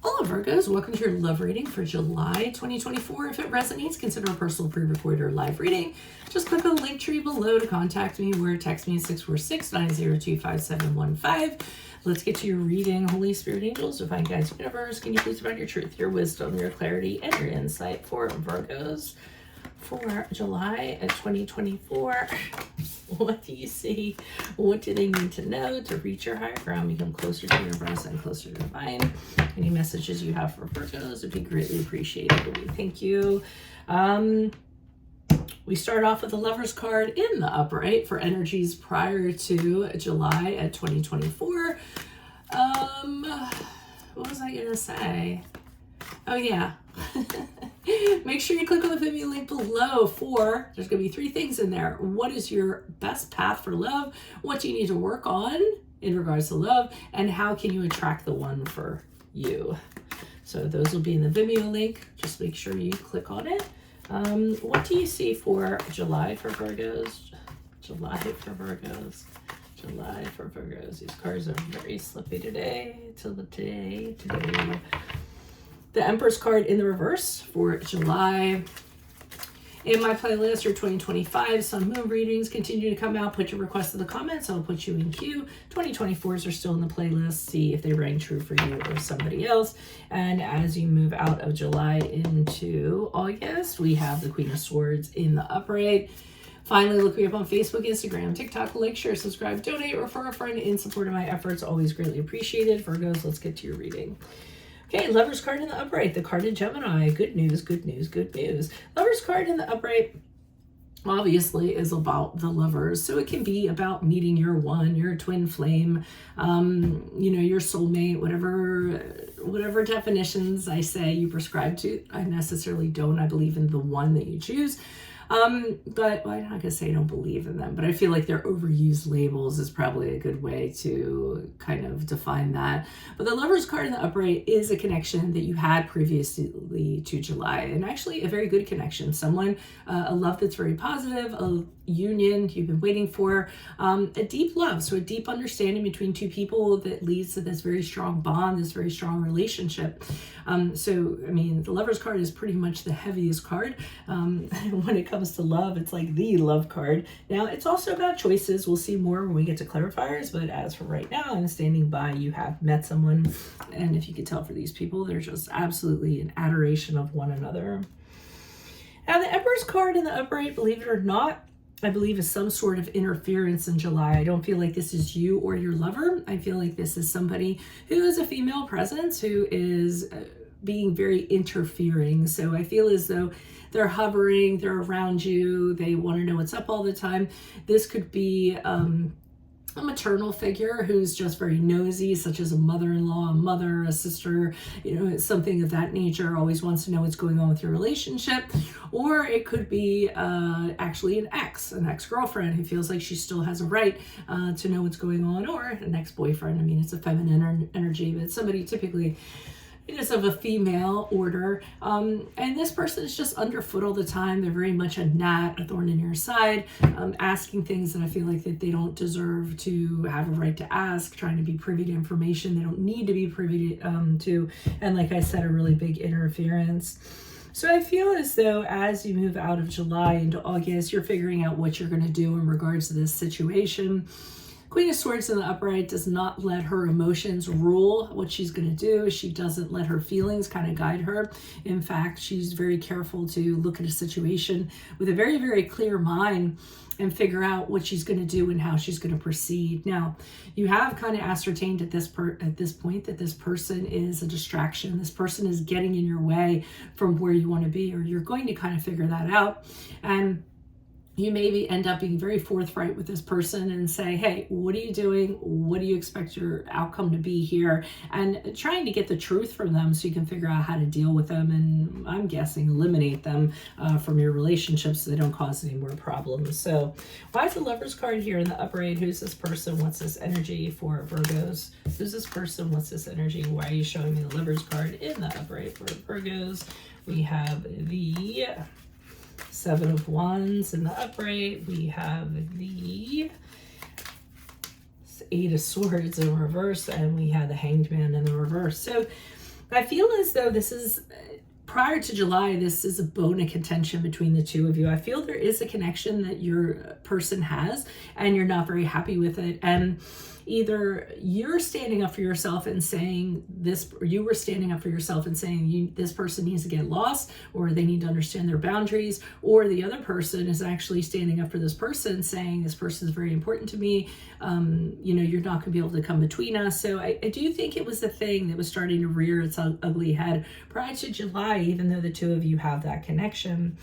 Hello Virgos, welcome to your love reading for July 2024. If it resonates, consider a personal pre-recorded or live reading. Just click on the link tree below to contact me or text me at 646-902-5715. Let's get to your reading. Holy Spirit, angels, divine guides, universe, can you please provide your truth, your wisdom, your clarity, and your insight for Virgos for July 2024. What do you see? What do they need to know to reach your higher ground, become closer to your breast and closer to divine? Any messages you have for Virgos would be greatly appreciated. We thank you. We start off with the Lover's card in the upright for energies prior to July 2024. What was I gonna say? Oh yeah. Make sure you click on the video link below for, there's going to be 3 things in there. What is your best path for love? What do you need to work on in regards to love? And how can you attract the one for you? So those will be in the Vimeo link. Just make sure you click on it. What do you see for July for Virgos? July for Virgos. July for Virgos. These cards are very slippy today. Today. The Empress card in the reverse for July. In my playlist, your 2025 Sun Moon readings continue to come out. Put your requests in the comments. I'll put you in queue. 2024s are still in the playlist. See if they rang true for you or somebody else. And as you move out of July into August, we have the Queen of Swords in the upright. Finally, look me up on Facebook, Instagram, TikTok, like, share, subscribe, donate, refer a friend in support of my efforts. Always greatly appreciated. Virgos, let's get to your reading. Okay, Lover's card in the upright, the card of Gemini. Good news, good news, good news. Lover's card in the upright obviously is about the lovers. So it can be about meeting your one, your twin flame, your soulmate, whatever definitions I say you prescribe to. I necessarily don't. I believe in the one that you choose. But I'm not gonna say I don't believe in them, but I feel like their overused labels is probably a good way to kind of define that. But the Lover's card in the upright is a connection that you had previously to July, and actually a very good connection. Someone, a love that's very positive, a union you've been waiting for, a deep love, so a deep understanding between two people that leads to this very strong bond, this very strong relationship. The Lover's card is pretty much the heaviest card. When it comes to love, it's like the love card. Now, it's also about choices. We'll see more when we get to clarifiers, but as for right now, I'm standing by. You have met someone, and if you could tell for these people, they're just absolutely in adoration of one another. Now, the Emperor's card in the upright, believe it or not, I believe is some sort of interference in July. I don't feel like this is you or your lover. I feel like this is somebody who is a female presence who is being very interfering. So I feel as though they're hovering, they're around you, they want to know what's up all the time. This could be a maternal figure who's just very nosy, such as a mother-in-law, a mother, a sister, something of that nature, always wants to know what's going on with your relationship. Or it could be actually an ex-girlfriend who feels like she still has a right to know what's going on, or an ex-boyfriend. I mean, it's a feminine energy, but somebody typically is of a female order, and this person is just underfoot all the time. They're very much a gnat, a thorn in your side, asking things that I feel like that they don't deserve to have a right to ask, trying to be privy to information they don't need to be privy to, and like I said, a really big interference. So I feel as though as you move out of July into August, you're figuring out what you're going to do in regards to this situation. Queen of Swords in the upright does not let her emotions rule what she's going to do. She doesn't let her feelings kind of guide her. In fact, she's very careful to look at a situation with a very, very clear mind and figure out what she's going to do and how she's going to proceed. Now, you have kind of ascertained at this point that this person is a distraction. This person is getting in your way from where you want to be, or you're going to kind of figure that out. And you maybe end up being very forthright with this person and say, hey, what are you doing? What do you expect your outcome to be here? And trying to get the truth from them so you can figure out how to deal with them, and I'm guessing eliminate them from your relationship so they don't cause any more problems. So why is the Lover's card here in the upright? Who's this person? What's this energy for Virgos? Who's this person? What's this energy? Why are you showing me the Lover's card in the upright for Virgos? We have the Seven of Wands in the upright. We have the Eight of Swords in reverse, and we have the Hanged Man in the reverse. So I feel as though this is, prior to July, this is a bone of contention between the two of you. I feel there is a connection that your person has and you're not very happy with it. And either you're standing up for yourself and saying this, or you were standing up for yourself and saying this person needs to get lost, or they need to understand their boundaries, or the other person is actually standing up for this person saying this person is very important to me. You're not going to be able to come between us. So I do think it was the thing that was starting to rear its ugly head prior to July, even though the two of you have that connection.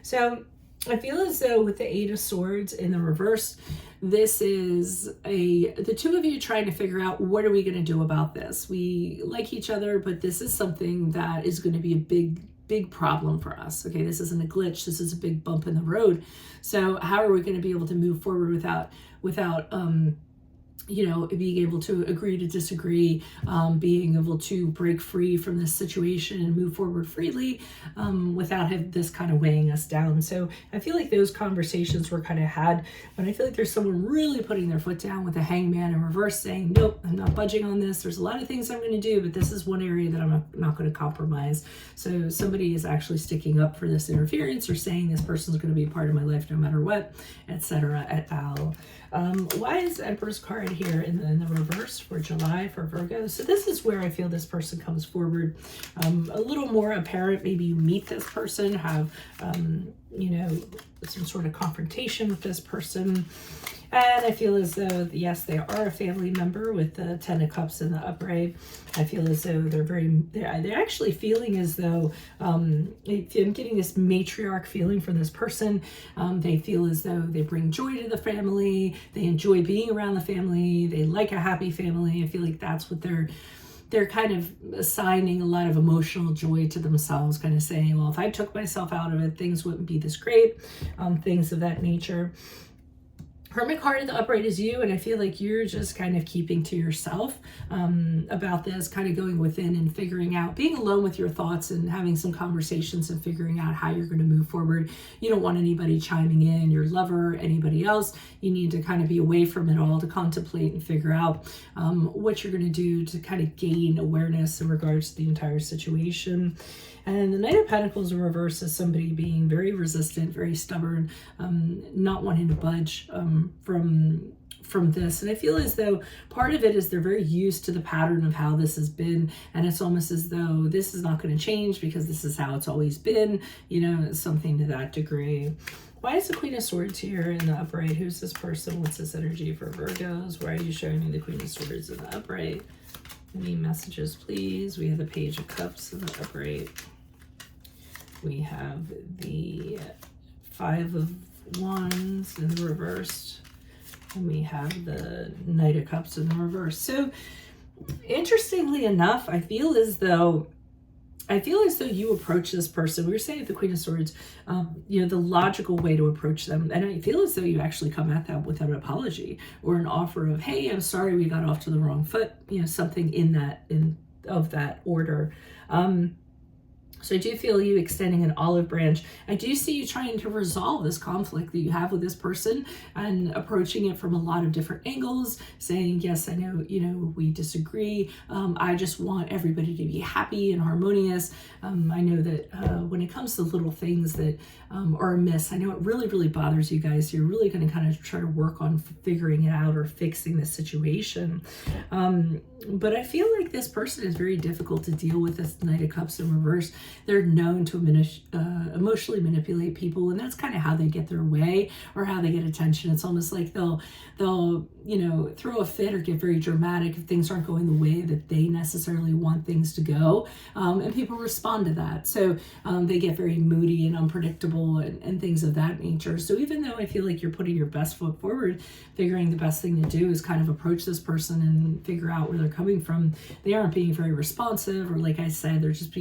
So I feel as though with the Eight of Swords in the reverse, this is the two of you trying to figure out, what are we going to do about this? We like each other, but this is something that is going to be a big problem for us. Okay, this isn't a glitch. This is a big bump in the road. So how are we going to be able to move forward without being able to agree to disagree, being able to break free from this situation and move forward freely without this kind of weighing us down. So I feel like those conversations were kind of had, but I feel like there's someone really putting their foot down with a hangman in reverse saying, nope, I'm not budging on this. There's a lot of things I'm going to do, but this is one area that I'm not going to compromise. So somebody is actually sticking up for this interference or saying this person's going to be a part of my life no matter what, etc. et al. Why is Emperor's card here in the reverse for July for Virgo? So this is where I feel this person comes forward a little more apparent. Maybe you meet this person, have some sort of confrontation with this person. And I feel as though, yes, they are a family member with the Ten of Cups in the upright. I feel as though they're actually feeling as though, I'm getting this matriarch feeling from this person. They feel as though they bring joy to the family. They enjoy being around the family. They like a happy family. I feel like that's what they're kind of assigning a lot of emotional joy to themselves, kind of saying, well, if I took myself out of it, things wouldn't be this great, things of that nature. Hermit card in the upright is you, and I feel like you're just kind of keeping to yourself about this, kind of going within and figuring out, being alone with your thoughts and having some conversations and figuring out how you're going to move forward. You don't want anybody chiming in, your lover, anybody else. You need to kind of be away from it all to contemplate and figure out what you're going to do to kind of gain awareness in regards to the entire situation. And the Knight of Pentacles in reverse is somebody being very resistant, very stubborn, not wanting to budge from this. And I feel as though part of it is they're very used to the pattern of how this has been, and it's almost as though this is not going to change because this is how it's always been, something to that degree. Why is the Queen of Swords here in the upright? Who's this person? What's this energy for Virgos? Why are you showing me the Queen of Swords in the upright? Any messages, please? We have the Page of Cups in the upright. We have the Five of Wands in the reverse. And we have the Knight of Cups in the reverse. So, interestingly enough, I feel as though you approach this person. We were saying at the Queen of Swords, the logical way to approach them. And I feel as though you actually come at that without an apology or an offer of, hey, I'm sorry we got off to the wrong foot. Something of that order. So I do feel you extending an olive branch. I do see you trying to resolve this conflict that you have with this person and approaching it from a lot of different angles, saying, yes, I know, we disagree. I just want everybody to be happy and harmonious. I know that when it comes to little things that are amiss, I know it really, really bothers you guys. So you're really going to kind of try to work on figuring it out or fixing the situation. But I feel like this person is very difficult to deal with, this Knight of Cups in reverse. They're known to emotionally manipulate people, and that's kind of how they get their way or how they get attention. It's almost like they'll throw a fit or get very dramatic if things aren't going the way that they necessarily want things to go, and people respond to that. So they get very moody and unpredictable and things of that nature. So even though I feel like you're putting your best foot forward, figuring the best thing to do is kind of approach this person and figure out where they're coming from, they aren't being very responsive, or like I said, they're just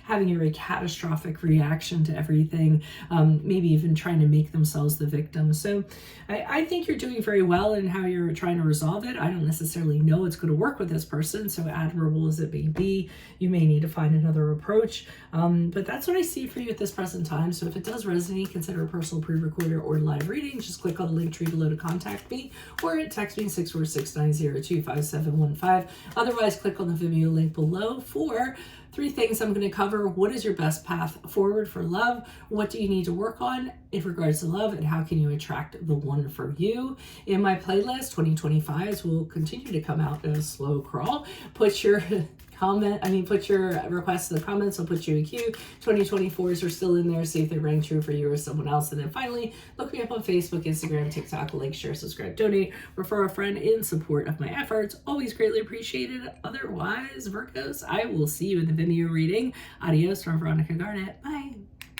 having having a very catastrophic reaction to everything, maybe even trying to make themselves the victim. So I think you're doing very well in how you're trying to resolve it. I don't necessarily know it's going to work with this person, so admirable as it may be, you may need to find another approach. But that's what I see for you at this present time. So if it does resonate, consider a personal pre-recorder or live reading. Just click on the link tree below to contact me, or text me 646-902-5715. Otherwise, click on the Vimeo link below for 3 things I'm going to cover. What is your best path forward for love? What do you need to work on in regards to love? And how can you attract the one for you? In my playlist, 2025s will continue to come out in a slow crawl. Put your put your requests in the comments. I'll put you in queue. 2024s are still in there. See if they rang true for you or someone else. And then finally, look me up on Facebook, Instagram, TikTok. Like, share, subscribe, donate, refer a friend in support of my efforts. Always greatly appreciated. Otherwise, Virgos, I will see you in the Vimeo reading. Adios from Veronica Garnett. Bye.